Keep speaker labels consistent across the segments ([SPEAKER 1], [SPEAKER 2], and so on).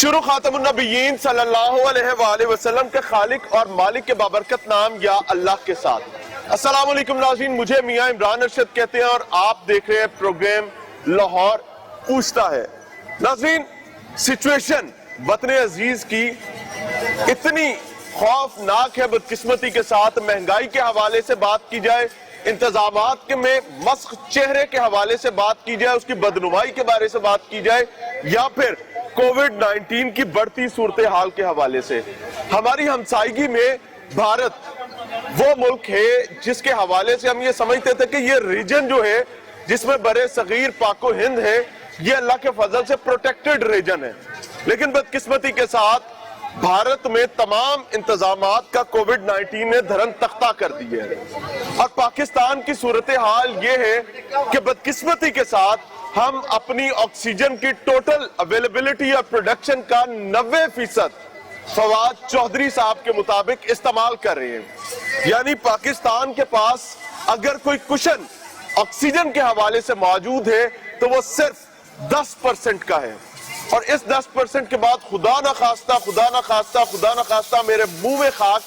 [SPEAKER 1] شروع خاتم النبیین صلی اللہ علیہ وآلہ وسلم کے خالق اور مالک کے بابرکت نام یا اللہ کے ساتھ۔ السلام علیکم ناظرین، مجھے میاں عمران ارشد کہتے ہیں اور آپ دیکھ رہے ہیں پروگرام لاہور پوچھتا ہے۔ ناظرین، سچویشن وطن عزیز کی اتنی خوفناک ہے، بدقسمتی کے ساتھ مہنگائی کے حوالے سے بات کی جائے، انتظامات کے میں مسخ چہرے کے حوالے سے بات کی جائے، اس کی بدنمائی کے بارے سے بات کی جائے، یا پھر کووڈ-19 کی بڑھتی صورتحال کے حوالے سے۔ ہماری ہمسائیگی میں بھارت وہ ملک ہے جس کے حوالے سے ہم یہ سمجھتے تھے کہ یہ ریجن جو ہے جس میں برے صغیر پاک و ہند ہے، یہ اللہ کے فضل سے پروٹیکٹڈ ریجن ہے، لیکن بدقسمتی کے ساتھ بھارت میں تمام انتظامات کا کووڈ-19 نے دھرم تختہ کر دی ہے۔ اور پاکستان کی صورتحال یہ ہے کہ بدقسمتی کے ساتھ ہم اپنی آکسیجن کی ٹوٹل اویلیبلٹی اور پروڈکشن کا 90% فواد چودھری صاحب کے مطابق استعمال کر رہے ہیں۔ یعنی پاکستان کے پاس اگر کوئی کشن آکسیجن کے حوالے سے موجود ہے تو وہ صرف 10% کا ہے، اور اس 10% کے بعد خدا نہ خواستہ میرے منہ میں خاک،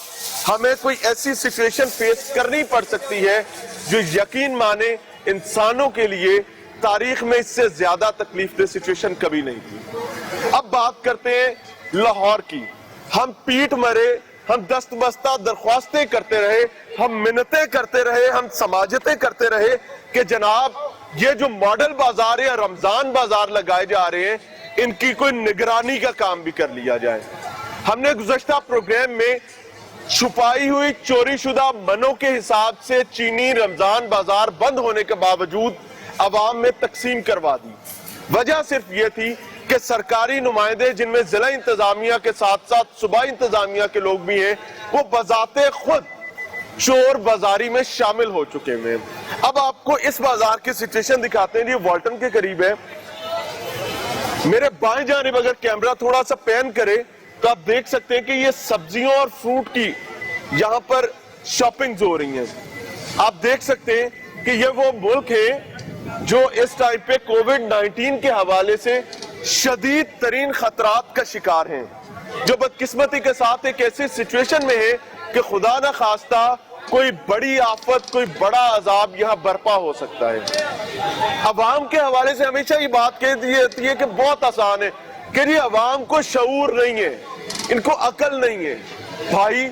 [SPEAKER 1] ہمیں کوئی ایسی سچویشن فیس کرنی پڑ سکتی ہے جو یقین مانے انسانوں کے لیے تاریخ میں اس سے زیادہ تکلیف دہ سچویشن کبھی نہیں تھی۔ اب بات کرتے ہیں لاہور کی۔ ہم پیٹ مرے، ہم دست بستہ درخواستیں کرتے رہے، ہم منتیں کرتے رہے، ہم سماجتیں کرتے رہے کہ جناب یہ جو ماڈل بازار یا رمضان بازار لگائے جا رہے ہیں، ان کی کوئی نگرانی کا کام بھی کر لیا جائے۔ ہم نے گزشتہ پروگرام میں چھپائی ہوئی چوری شدہ منوں کے حساب سے چینی رمضان بازار بند ہونے کے باوجود عوام میں تقسیم کروا دی۔ وجہ صرف یہ تھی کہ سرکاری نمائندے، جن میں ضلع انتظامیہ کے ساتھ ساتھ صوبائی انتظامیہ کے لوگ بھی ہیں، وہ بذات خود چور بازاری میں شامل ہو چکے ہیں۔ اب آپ کو اس بازار کی سچویشن دکھاتے ہیں۔ یہ والٹن کے قریب ہے۔ میرے بائیں جانب اگر کیمرہ تھوڑا سا پین کرے تو آپ دیکھ سکتے ہیں کہ یہ سبزیوں اور فروٹ کی یہاں پر شاپنگز ہو رہی ہیں۔ آپ دیکھ سکتے ہیں کہ یہ وہ ملک ہے جو اس ٹائم پہ کووڈ-19 کے حوالے سے شدید ترین خطرات کا شکار ہیں، جو بدقسمتی کے ساتھ ایک ایسی سچویشن میں ہے کہ خدا نہ خواستہ کوئی بڑی آفت، کوئی بڑا عذاب یہاں برپا ہو سکتا ہے۔ عوام کے حوالے سے ہمیشہ یہ بات کہتی ہے کہ بہت آسان ہے کہ جی عوام کو شعور نہیں ہے، ان کو عقل نہیں ہے۔ بھائی،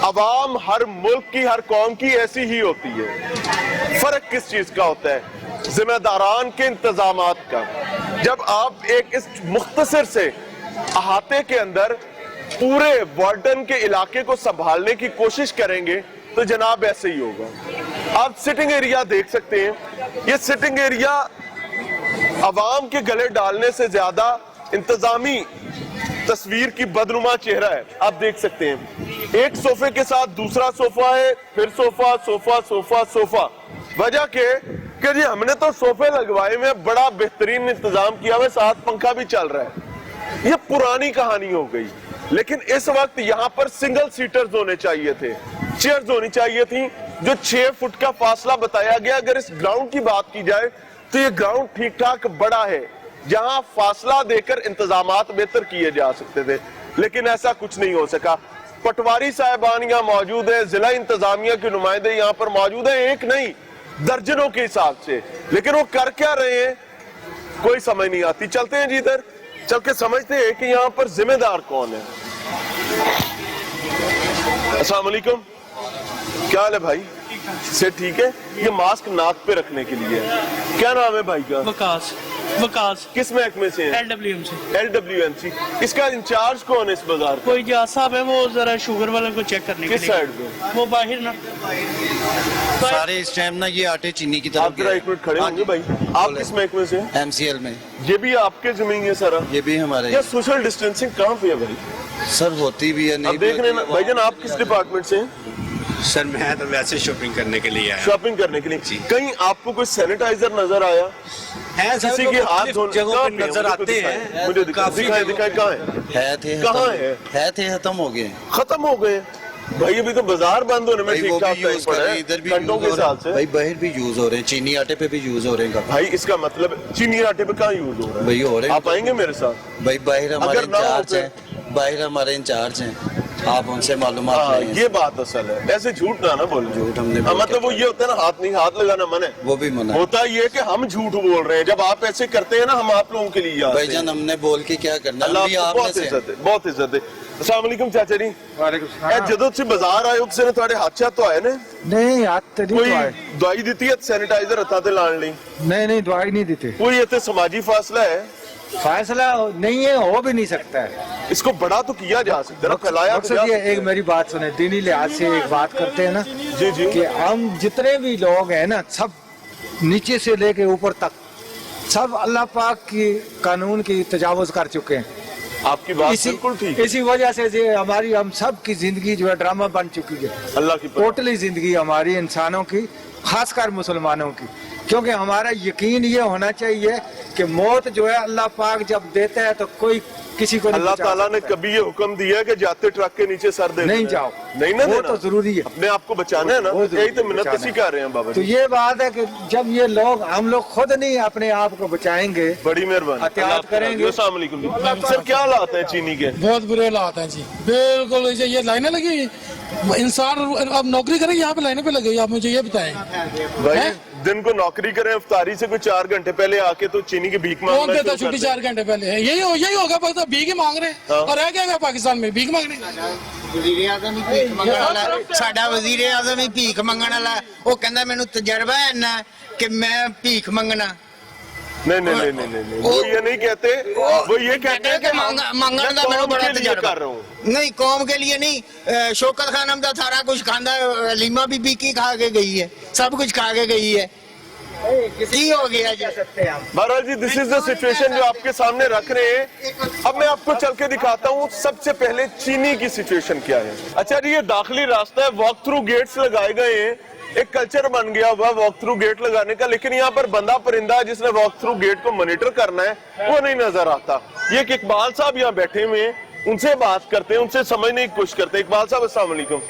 [SPEAKER 1] عوام ہر ملک کی، ہر قوم کی ایسی ہی ہوتی ہے۔ فرق کس چیز کا ہوتا ہے؟ ذمہ داران کے انتظامات کا۔ جب آپ ایک اس مختصر سے احاطے کے اندر پورے وارڈن کے علاقے کو سنبھالنے کی کوشش کریں گے تو جناب ایسے ہی ہوگا۔ آپ سٹنگ ایریا دیکھ سکتے ہیں۔ یہ سٹنگ ایریا عوام کے گلے ڈالنے سے زیادہ انتظامی تصویر کی بدنما چہرہ ہے۔ آپ دیکھ سکتے ہیں ایک صوفے کے ساتھ دوسرا صوفہ ہے، پھر صوفہ۔ وجہ کہ جی ہم نے تو صوفے لگوائے میں بڑا بہترین انتظام کیا ہوا، ساتھ پنکھا بھی چل رہا ہے۔ یہ پرانی کہانی ہو گئی، لیکن اس وقت یہاں پر سنگل سیٹرز ہونے چاہیے تھے، چیئرز ہونی چاہیے تھیں، جو 6 فٹ کا فاصلہ بتایا گیا۔ اگر اس گراؤنڈ کی بات کی جائے تو یہ گراؤنڈ ٹھیک ٹھاک بڑا ہے، جہاں فاصلہ دے کر انتظامات بہتر کیے جا سکتے تھے، لیکن ایسا کچھ نہیں ہو سکا۔ پٹواری صاحبان یہاں موجود ہیں، ضلع انتظامیہ کے نمائندے یہاں پر موجود ہیں، ایک نہیں درجنوں کے حساب سے، لیکن وہ کر کیا رہے ہیں کوئی سمجھ نہیں آتی۔ چلتے ہیں جی ادھر چل کے سمجھتے ہیں کہ یہاں پر ذمہ دار کون ہے۔ السلام علیکم، کیا حال ہے بھائی؟ سے ٹھیک ہے؟ یہ ماسک ناک پہ رکھنے کے لیے ہے۔ کیا نام ہے بھائی کا؟
[SPEAKER 2] وکاس۔
[SPEAKER 1] کس محکمے سے ہیں؟ LWMC۔ اس کا انچارج کون ہے اس بازار کا؟
[SPEAKER 2] کوئی جہاز صاحب ہے، وہ ذرا شوگر والوں کو چیک کرنے کے
[SPEAKER 1] کس
[SPEAKER 2] لیے۔
[SPEAKER 1] سائڈ پہ؟
[SPEAKER 2] وہ باہر نا
[SPEAKER 3] سارے اس ٹائم نا یہ آٹے چینی کی طرف
[SPEAKER 1] آپ ذرا ایک منٹ کھڑے ہوں گے بھائی۔ آپ کس محکمے سے ہیں؟
[SPEAKER 3] MCL میں۔
[SPEAKER 1] یہ بھی آپ کے زمین ہے سارا؟
[SPEAKER 3] یہ بھی ہمارے۔
[SPEAKER 1] یہ سوشل ڈسٹینسنگ کہاں پہ ہے بھائی؟
[SPEAKER 3] سر ہوتی بھی ہے نہیں
[SPEAKER 1] اب دیکھ رہے ہیں بھائی جان، آپ کس ڈپارٹمنٹ سے ہیں؟
[SPEAKER 4] سر میں تو ویسے شاپنگ کرنے کے لیے آیا۔
[SPEAKER 1] شاپنگ کرنے کے لیے؟ کہیں آپ کو کوئی سینیٹائزر نظر آیا؟ کسی کے ہاتھ دھونے
[SPEAKER 4] جگہوں پہ نظر آتے ہیں،
[SPEAKER 1] مجھے دکھائیں کہاں ہے؟
[SPEAKER 3] ہے تھے
[SPEAKER 1] کہاں ہے؟
[SPEAKER 3] تھے ختم ہو گئے۔
[SPEAKER 1] ختم ہو گئے؟ भाई अभी तो बाजार बंद होने में
[SPEAKER 3] भाई वो
[SPEAKER 1] ठीक ठाक
[SPEAKER 3] भी
[SPEAKER 1] टाइम
[SPEAKER 3] यूज
[SPEAKER 1] पड़ा
[SPEAKER 3] कर रहे
[SPEAKER 1] है,
[SPEAKER 3] हैं, इधर भी
[SPEAKER 1] घंटों
[SPEAKER 3] यूज
[SPEAKER 1] के
[SPEAKER 3] हो रहे
[SPEAKER 1] हिसाब
[SPEAKER 3] हैं
[SPEAKER 1] से।
[SPEAKER 3] भाई, बाहर भी यूज हो रहे हैं, चीनी आटे पे भी यूज हो रहे हैं
[SPEAKER 1] भाई इसका मतलब चीनी आटे पे कहाँ यूज हो रहा है?
[SPEAKER 3] भाई हो रहे हैं।
[SPEAKER 1] आप आएंगे मेरे साथ?
[SPEAKER 3] भाई बाहर हमारे
[SPEAKER 1] अगर ना हो
[SPEAKER 3] इंचार्ज
[SPEAKER 1] फिर?
[SPEAKER 3] हैं, बाहर हमारे इंचार्ज हैं, आप उनसे मालूमात
[SPEAKER 1] हाँ
[SPEAKER 3] लेंगे।
[SPEAKER 1] ये बात असल है, ऐसे झूठ ना बोले।
[SPEAKER 3] झूठ हमने
[SPEAKER 1] हाँ,
[SPEAKER 3] बोल
[SPEAKER 1] मतलब
[SPEAKER 3] के
[SPEAKER 1] वो ये होता है ना, हाथ नहीं, हाथ लगाना मन है।
[SPEAKER 3] वो भी मना है।
[SPEAKER 1] होता ये कि हम झूठ बोल रहे हैं, जब आप ऐसे करते हैं ना हम आप लोगों के लिए याद हैं।
[SPEAKER 3] भाईजान हमने बोल के क्या करना,
[SPEAKER 1] अल्लाह
[SPEAKER 3] हम भी
[SPEAKER 1] आपको
[SPEAKER 3] आप में
[SPEAKER 1] बहुत
[SPEAKER 3] से
[SPEAKER 1] इज्जत है, बहुत इज्जत है। अस्सलाम वालेकुम चाचा जी। ए ਜਦੋਂ ਤੁਸੀਂ ਬਾਜ਼ਾਰ ਆਏ ਹੋ ਕਿਸੇ ਨੇ ਤੁਹਾਡੇ ਹੱਥ ਤੋਂ ਆਏ ਨੇ
[SPEAKER 5] नहीं हाथ तो नहीं
[SPEAKER 1] ਕੋਈ
[SPEAKER 5] धोए।
[SPEAKER 1] ਦਵਾਈ ਦਿੱਤੀ ਹੈ ਸੈਨੀਟਾਈਜ਼ਰ ਹੱਥਾਂ ਤੇ ਲਾਉਣ ਲਈ?
[SPEAKER 5] नहीं दवाई नहीं देते।
[SPEAKER 1] ਕੋਈ ਇੱਥੇ ਸਮਾਜੀ ਫਾਸਲਾ है?
[SPEAKER 5] फैसला नहीं है, हो भी नहीं सकता है।
[SPEAKER 1] इसको बड़ा तो किया जा सकता है, फैलाया तो जा
[SPEAKER 5] मकसद ये
[SPEAKER 1] सकता है।
[SPEAKER 5] एक मेरी बात सुने, दीनी लिहाज से एक बात करते हैं ना
[SPEAKER 1] जी जी
[SPEAKER 5] कि हम जितने भी लोग हैं ना, सब नीचे से लेके ऊपर तक सब अल्लाह पाक की कानून की तजावुज कर चुके हैं।
[SPEAKER 1] आपकी बात बिल्कुल ठीक है।
[SPEAKER 5] इसी वजह से जो हमारी हम सब की जिंदगी जो है ड्रामा बन चुकी है।
[SPEAKER 1] अल्लाह की पनाह।
[SPEAKER 5] टोटली जिंदगी हमारी इंसानों की, खासकर मुसलमानों की, क्योंकि हमारा यकीन ये होना चाहिए कि मौत जो है अल्लाह पाक जब देता है तो कोई किसी को नहीं
[SPEAKER 1] अल्लाह
[SPEAKER 5] बचा
[SPEAKER 1] ताला ने
[SPEAKER 5] सकता है।
[SPEAKER 1] कभी ये हुक्म दिया है कि जाते ट्रक के नीचे सर दे
[SPEAKER 5] नहीं
[SPEAKER 1] देना है।
[SPEAKER 5] जाओ,
[SPEAKER 1] नहीं ना
[SPEAKER 5] वो
[SPEAKER 1] देना।
[SPEAKER 5] तो जरूरी है।
[SPEAKER 1] अपने आप को बचाना है ना,
[SPEAKER 5] वो जरूरी
[SPEAKER 1] यही तो
[SPEAKER 5] है,
[SPEAKER 1] मिन्नत
[SPEAKER 5] बचाना है।
[SPEAKER 1] सिखा रहे हैं बाबा
[SPEAKER 5] तो
[SPEAKER 1] जी।
[SPEAKER 5] ये बात है कि जब ये लोग, हम लोग खुद नहीं अपने आप को बचाएंगे,
[SPEAKER 1] बड़ी मेहरबानी,
[SPEAKER 5] एहतियात
[SPEAKER 1] अल्लाह आपको
[SPEAKER 5] करेंगे।
[SPEAKER 1] अस्सलाम वालेकुम जी। सर क्या हालात है चीनी के?
[SPEAKER 6] बहुत बुरे हालात हैं जी, बिल्कुल। ये लाइनें लगी हुई, इंसान अब नौकरी करे यहाँ पे लाइनें पे लगे हुई, आप मुझे ये बताएं।
[SPEAKER 1] भाई
[SPEAKER 6] हैं?
[SPEAKER 1] दिन को नौकरी करें, इफ्तारी से कोई 4 घंटे पहले आके तो चीनी की भीख मांगना
[SPEAKER 6] कौन देता
[SPEAKER 1] शुरू
[SPEAKER 6] छुट्टी
[SPEAKER 1] कर दें।
[SPEAKER 6] 4 घंटे पहले है? यही होगा, बस अब भीख ही मांग रहे हैं।
[SPEAKER 1] हाँ।
[SPEAKER 6] और रह क्या गया पाकिस्तान में, भीख मांगने।
[SPEAKER 7] ਸਾਡਾ ਵਜ਼ੀਰ ਆਜ਼ਮ ਹੀ ਭੀਖ ਮੰਗਣ ਵਾਲਾ, ਉਹ ਕਹਿੰਦਾ ਮੈਨੂੰ ਤਜਰਬਾ ਹੈ ਇੰਨਾ ਕਿ ਮੈਂ ਭੀਖ ਮੰਗਣਾ।
[SPEAKER 1] नहीं नहीं नहीं नहीं नहीं वो ये नहीं कहते, वो ये कहते हैं कि
[SPEAKER 7] ਮੰਗਣ ਦਾ ਮੈਨੂੰ
[SPEAKER 1] कौम
[SPEAKER 7] ਬੜਾ
[SPEAKER 1] के लिए
[SPEAKER 7] ਤਜਰਬਾ
[SPEAKER 1] कर रहा हूँ।
[SPEAKER 7] नहीं, कौम के लिए नहीं। शौकत खानम का सारा कुछ खांदा, लीमा बीबी की खा के गई है, सब कुछ खा के गई है। की हो गया जी?
[SPEAKER 1] महाराज जी, दिस इज द सिचुएशन जो आपके सामने रख रहे हैं। अब मैं आपको चल के दिखाता हूँ सबसे पहले चीनी की सिचुएशन क्या है। अच्छा जी, ये दाखिली रास्ता है, वॉक थ्रू गेट्स लगाए गए हैं, एक कल्चर बन गया हुआ वॉक थ्रू गेट लगाने का, लेकिन यहाँ पर बंदा परिंदा जिसने वॉक थ्रू गेट को मॉनिटर करना है वो नहीं नजर आता। ये एक इकबाल साहब यहाँ बैठे हुए हैं, उनसे बात करते हैं, उनसे समझने की कोशिश करते हैं। इकबाल साहब अस्सलाम वालेकुम,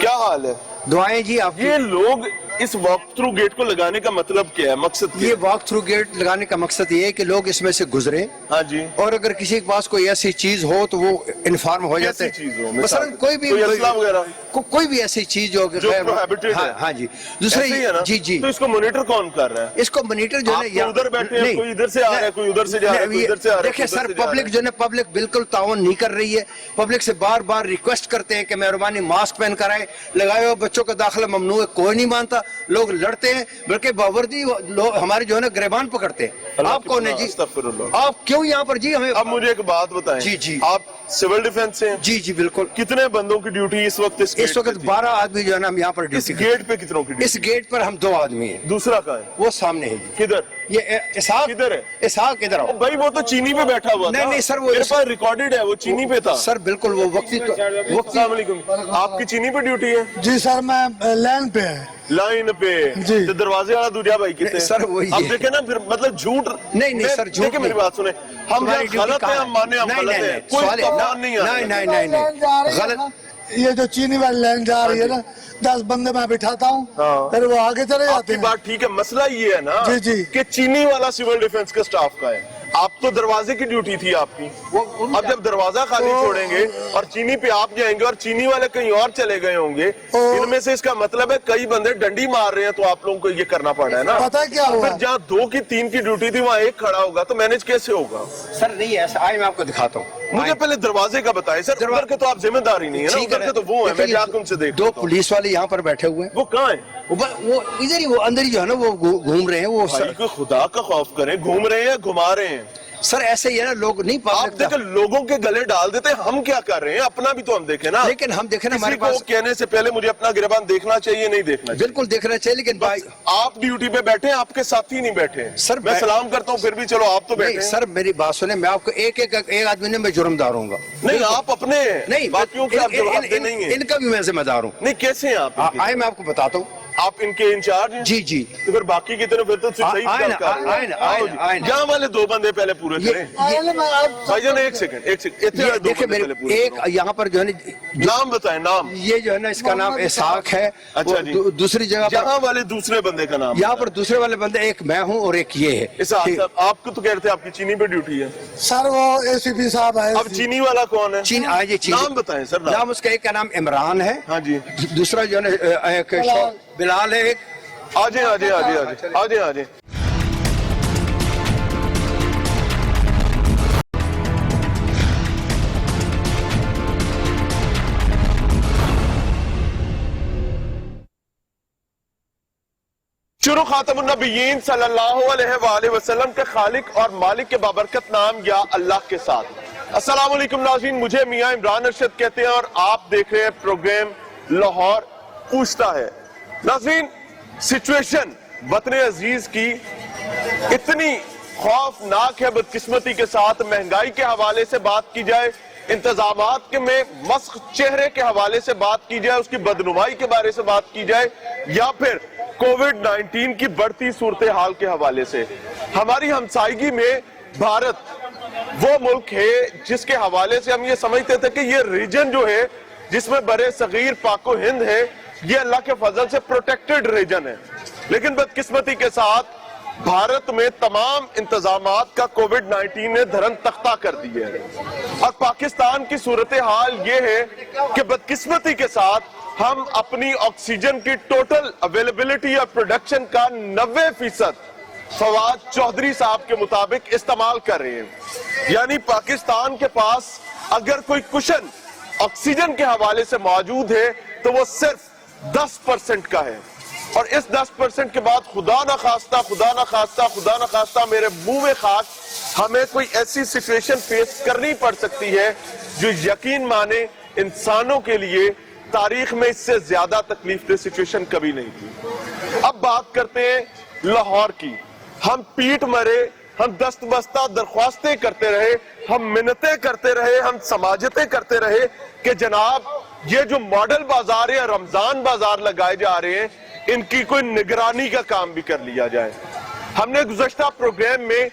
[SPEAKER 1] क्या हाल है?
[SPEAKER 8] दुआएं जी आपकी।
[SPEAKER 1] ये लोग इस वॉक थ्रू गेट को लगाने का मतलब क्या है, मकसद क्या
[SPEAKER 8] ये
[SPEAKER 1] है?
[SPEAKER 8] वॉक थ्रू गेट लगाने का मकसद ये है कि लोग इसमें से गुजरे,
[SPEAKER 1] हाँ जी।
[SPEAKER 8] और अगर किसी के पास कोई ऐसी चीज हो तो वो इन्फॉर्म हो जाते
[SPEAKER 1] कैसी चीज हो?
[SPEAKER 8] हैं।
[SPEAKER 1] मिसाल
[SPEAKER 8] मसलन कोई भी
[SPEAKER 1] कोई असला वगैरह?
[SPEAKER 8] कोई भी ऐसी चीज हो
[SPEAKER 1] जो prohibited
[SPEAKER 8] हाँ,
[SPEAKER 1] है।
[SPEAKER 8] हाँ जी।
[SPEAKER 1] ऐसे ही है ना?
[SPEAKER 8] जी जी,
[SPEAKER 1] तो इसको मॉनिटर कौन कर रहा है?
[SPEAKER 8] इसको मॉनिटर जो
[SPEAKER 1] आप
[SPEAKER 8] है
[SPEAKER 1] तो उधर बैठे हैं, कोई इधर से आ रहा है, कोई उधर से जा रहा है, कोई इधर से आ रहा है,
[SPEAKER 8] देखिए
[SPEAKER 1] कोई उधर
[SPEAKER 8] सर,
[SPEAKER 1] से जा रहा
[SPEAKER 8] पब्लिक
[SPEAKER 1] है।
[SPEAKER 8] जो है पब्लिक बिल्कुल ताउन नहीं कर रही है। पब्लिक से बार बार रिक्वेस्ट करते हैं कि मेहरबानी मास्क पहन कर आए, लगाए हो, बच्चों का दाखिला ममनू है, कोई नहीं मानता, लोग लड़ते हैं, बल्कि बावर्दी लोग हमारे जो है ना गिरबान पकड़ते हैं।
[SPEAKER 1] अल्लाह
[SPEAKER 8] आप
[SPEAKER 1] की
[SPEAKER 8] कौन है
[SPEAKER 1] पनाह,
[SPEAKER 8] जी?
[SPEAKER 1] अस्तगफिरुल्लाह।
[SPEAKER 8] आप क्यों यहाँ पर जी हमें?
[SPEAKER 1] अब मुझे एक बात बताएं।
[SPEAKER 8] जी, जी।
[SPEAKER 1] आप सिविल डिफेंस से हैं?
[SPEAKER 8] जी जी बिल्कुल।
[SPEAKER 1] कितने बंदों की ड्यूटी इस वक्त
[SPEAKER 8] इस वक्त 12 आदमी जो है ना हम यहाँ पर
[SPEAKER 1] इस
[SPEAKER 8] ड्यूटी
[SPEAKER 1] गेट पे कितनों की
[SPEAKER 8] करते हैं। इस
[SPEAKER 1] ड्यूटी?
[SPEAKER 8] गेट पर हम 2 आदमी हैं,
[SPEAKER 1] दूसरा कहाँ है?
[SPEAKER 8] वो सामने है जी।
[SPEAKER 1] किधर?
[SPEAKER 8] ये इसहाक
[SPEAKER 1] किधर है?
[SPEAKER 8] इसहाक इधर
[SPEAKER 1] ओ
[SPEAKER 8] आओ।
[SPEAKER 1] भाई वो तो चीनी पे बैठा हुआ
[SPEAKER 8] नहीं,
[SPEAKER 1] था।
[SPEAKER 8] नहीं, सर, वो
[SPEAKER 1] मेरे पास रिकॉर्डेड है, वो चीनी पे था।
[SPEAKER 8] सर बिल्कुल वो वक्ती
[SPEAKER 1] अस्सलाम वालेकुम, आपकी चीनी पे ड्यूटी है?
[SPEAKER 6] जी सर, मैं लाइन पे है।
[SPEAKER 1] लाइन पे
[SPEAKER 6] जी।
[SPEAKER 1] तो दरवाजे वाला दूजा भाई कितने?
[SPEAKER 8] नहीं, सर, वही
[SPEAKER 1] अब
[SPEAKER 8] है।
[SPEAKER 1] देखे ना, फिर मतलब झूठ
[SPEAKER 8] नहीं, सर, झूठ
[SPEAKER 1] देखिए मेरी
[SPEAKER 8] नहीं।
[SPEAKER 1] बात सुने, हम
[SPEAKER 8] तुम्हारी
[SPEAKER 1] जब गलत
[SPEAKER 8] ड्यूटी
[SPEAKER 1] है हम माने हम
[SPEAKER 8] नहीं,
[SPEAKER 1] गलत
[SPEAKER 8] नहीं,
[SPEAKER 1] है,
[SPEAKER 8] नहीं,
[SPEAKER 1] कोई
[SPEAKER 8] सवाल है,
[SPEAKER 1] तूफान नहीं आ
[SPEAKER 8] नहीं नहीं नहीं गलत।
[SPEAKER 6] ये जो चीनी वाली लाइन जा रही है ना, 10 बंदे मैं बिठाता हूँ,
[SPEAKER 1] हाँ।
[SPEAKER 6] फिर वो आगे चले जाते
[SPEAKER 1] आपकी
[SPEAKER 6] हैं।
[SPEAKER 1] बात ठीक है, मसला ये है ना
[SPEAKER 6] जी, जी।
[SPEAKER 1] कि चीनी वाला सिविल डिफेंस का स्टाफ का है, आप तो दरवाजे की ड्यूटी थी आपकी। अब जब दरवाजा खाली छोड़ेंगे और चीनी पे आप जाएंगे और चीनी वाले कहीं और चले गए होंगे, इनमें से इसका मतलब है कई बंदे डंडी मार रहे हैं, तो आप लोगों को ये करना पड़ा है ना।
[SPEAKER 6] पता है क्या हुआ?
[SPEAKER 1] फिर जहाँ 2 की 3 की ड्यूटी थी वहाँ एक खड़ा होगा तो मैनेज कैसे होगा?
[SPEAKER 8] सर नहीं ऐसा, आए मैं आपको दिखाता हूँ।
[SPEAKER 1] मुझे पहले दरवाजे का बताएं सर, उधर के तो आप जिम्मेदारी नहीं है ना,
[SPEAKER 8] ठीक
[SPEAKER 1] उधर के तो वो है, मैं जाकर उनसे देख
[SPEAKER 8] 2
[SPEAKER 1] लेता हूं।
[SPEAKER 8] पुलिस वाले यहाँ पर बैठे हुए हैं,
[SPEAKER 1] वो कहाँ है?
[SPEAKER 8] वो इधर ही, वो अंदर ही जो है ना वो घूम रहे हैं वो।
[SPEAKER 1] भाई को खुदा का खौफ करें, घूम रहे हैं या घुमा रहे हैं?
[SPEAKER 8] सर ऐसे ही है ना, लोग नहीं
[SPEAKER 1] आप
[SPEAKER 8] पब्लिक
[SPEAKER 1] देखें लोगों के गले डाल देते हैं, हम क्या कर रहे हैं, अपना भी तो हम देखें ना।
[SPEAKER 8] लेकिन हम देखें ना,
[SPEAKER 1] किसी
[SPEAKER 8] हमारे
[SPEAKER 1] को
[SPEAKER 8] पास
[SPEAKER 1] कहने से पहले मुझे अपना गिरबान देखना चाहिए, नहीं देखना चाहिए?
[SPEAKER 8] बिल्कुल देखना चाहिए, लेकिन भाई
[SPEAKER 1] आप ड्यूटी पे बैठे हैं, आपके साथी नहीं बैठे हैं।
[SPEAKER 8] सर,
[SPEAKER 1] मैं सलाम करता हूँ फिर भी चलो आप तो बैठे
[SPEAKER 8] नहीं
[SPEAKER 1] हैं।
[SPEAKER 8] सर मेरी बात सुने, मैं आपको एक आदमी ने मैं जुर्मदार हूँ।
[SPEAKER 1] नहीं आप अपने हैं,
[SPEAKER 8] नहीं
[SPEAKER 1] बाकियों के आप जवाब दे नहीं है।
[SPEAKER 8] इनका भी मैं जिम्मेदार हूँ।
[SPEAKER 1] नहीं कैसे हैं आप?
[SPEAKER 8] आए मैं आपको बताता हूँ।
[SPEAKER 1] आप इनके इंचार्ज हैं?
[SPEAKER 8] जी जी।
[SPEAKER 1] तो फिर बाकी की तरफ फिर तो सही
[SPEAKER 8] आए ना,
[SPEAKER 1] कर रहे हैं।
[SPEAKER 8] आए ना, आए ना।
[SPEAKER 1] यहाँ वाले 2 बंदे पहले पूरे करें। भाईजान एक सेकंड इतने वाले 2
[SPEAKER 8] देखिए
[SPEAKER 1] बंदे
[SPEAKER 8] मेरे
[SPEAKER 1] पहले पूरे
[SPEAKER 8] एक
[SPEAKER 1] करो।
[SPEAKER 8] यहाँ पर जो है ना,
[SPEAKER 1] नाम बताएं, नाम।
[SPEAKER 8] ये जो है ना इसका नाम इसाक है।
[SPEAKER 1] अच्छा
[SPEAKER 8] वो
[SPEAKER 1] जी।
[SPEAKER 8] दूसरी जगह पर
[SPEAKER 1] यहाँ वाले दूसरे बंदे का नाम
[SPEAKER 8] यहाँ पर दूसरे वाले बंदे, एक मैं हूँ और एक ये है।
[SPEAKER 1] इसाक
[SPEAKER 8] ठीक।
[SPEAKER 1] साहब, आपको तो कह रहे थे आपकी चीनी पे ड्यूटी है।
[SPEAKER 6] सर वो एसीपी साहब है।
[SPEAKER 1] अब चीनी वाला कौन है?
[SPEAKER 8] चीन आज ये चीन
[SPEAKER 1] नाम बताएं सर।
[SPEAKER 8] नाम उसका एक का नाम इमरान है।
[SPEAKER 1] हाँ जी।
[SPEAKER 8] दूसरा जो है ना एक बिलाल है। एक
[SPEAKER 1] आजे आजे आजे आजे आजे आजे। शुरू खातमुन नबिय्यीन सल्लल्लाहु अलैहि वसल्लम के खालिक और मालिक के बाबरकत नाम या अल्लाह के साथ। अस्सलाम वालेकुम नाज़रीन, मुझे मियां इमरान अरशद कहते हैं और आप देख रहे हैं प्रोग्राम लाहौर पूछता है। नाज़रीन, सिचुएशन वतन अजीज की इतनी खौफनाक है बदकिस्मती के साथ। महंगाई के हवाले से बात की जाए, इंतजामात के में मस्ख चेहरे के हवाले से बात की जाए, उसकी बदनुमाई के बारे से बात की जाए, या फिर कोविड-19 की बढ़ती सूरत हाल के हवाले से। हमारी हमसायगी में भारत वो मुल्क है जिसके हवाले से हम ये समझते थे कि ये रीजन जो है जिसमें बड़े सगीर पाको हिंद है, ये अल्लाह के फजल से प्रोटेक्टेड रीजन है। लेकिन बदकिस्मती के साथ भारत में तमाम इंतजामात का कोविड-19 ने धरम तख्ता कर दिया है। और पाकिस्तान की सूरत हाल ये है कि बदकिस्मती के साथ हम अपनी ऑक्सीजन की टोटल अवेलेबिलिटी और प्रोडक्शन का 90% फवाद चौधरी साहब के मुताबिक इस्तेमाल कर रहे हैं। यानी पाकिस्तान के पास अगर कोई कुशन ऑक्सीजन के हवाले से मौजूद है तो वो सिर्फ 10% का है। और इस 10% के बाद खुदा ना खास्ता मेरे मुंह में खाक, हमें कोई ऐसी सिचुएशन फेस करनी पड़ सकती है जो यकीन माने इंसानों के लिए तारीख में इससे ज्यादा तकलीफ दे सिचुएशन कभी नहीं थी। अब बात करते हैं लाहौर की। हम पीठ मरे, हम दस्तबस्ता दरख्वास्तें करते रहे, हम मिन्नतें करते रहे, हम समाजतें करते रहे कि जनाब ये जो मॉडल बाजार या रमजान बाजार लगाए जा रहे हैं, इनकी कोई निगरानी का काम भी कर लिया जाए। हमने गुज़श्ता प्रोग्राम में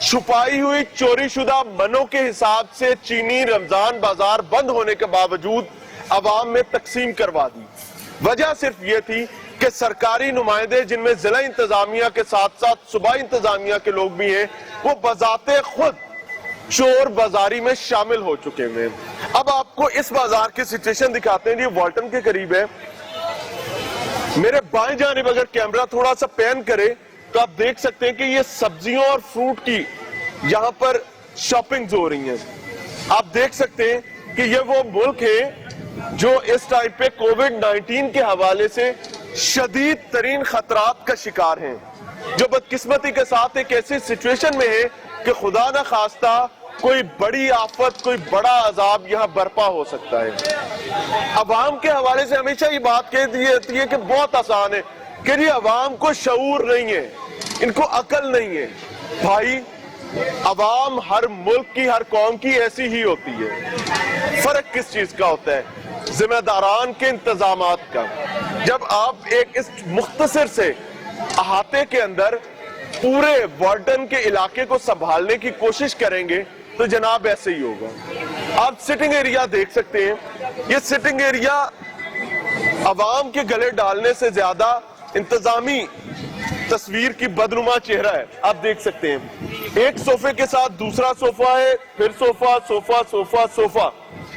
[SPEAKER 1] छुपाई हुई चोरी शुदा मनों के हिसाब से चीनी रमजान बाजार बंद होने के बावजूद अवाम में तकसीम करवा दी। वजह सिर्फ ये थी कि सरकारी नुमाइंदे, जिनमें जिला इंतजामिया के साथ साथ सूबाई इंतजामिया के लोग भी हैं, वो बजाते खुद चोर बाजारी में शामिल हो चुके हैं। अब आपको इस बाजार की सिचुएशन दिखाते हैं। ये वॉल्टन के करीब है। मेरे बाएं जानिब अगर कैमरा थोड़ा सा पैन करे तो आप देख सकते हैं कि ये सब्जियों और फ्रूट की यहाँ पर शॉपिंग हो रही है। आप देख सकते हैं कि ये वो मुल्क है जो इस टाइम पे कोविड-19 के हवाले से शदीद तरीन खतरात का शिकार हैं, जो बदकिस्मती के साथ एक ऐसी सिचुएशन में है कि खुदा न खास्ता कोई बड़ी आफत, कोई बड़ा अजाब यहाँ बर्पा हो सकता है। अवाम के हवाले से हमेशा ये बात कह दी जाती है कि बहुत आसान है कि जी अवाम को शऊर नहीं है, इनको अकल नहीं है। भाई, अवाम हर मुल्क की, हर कौम की ऐसी ही होती है। फर्क किस चीज का होता है? जिम्मेदारान के इंतजामात का। जब आप एक इस मुख्तसर से अहाते के अंदर पूरे वार्डन के इलाके को संभालने की कोशिश करेंगे तो जनाब ऐसे ही होगा। आप सिटिंग एरिया देख सकते हैं। ये सिटिंग एरिया अवाम के गले डालने से ज्यादा इंतजामी तस्वीर की बदनुमा चेहरा है। आप देख सकते हैं एक सोफे के साथ दूसरा सोफा है, फिर सोफा सोफा सोफा सोफा।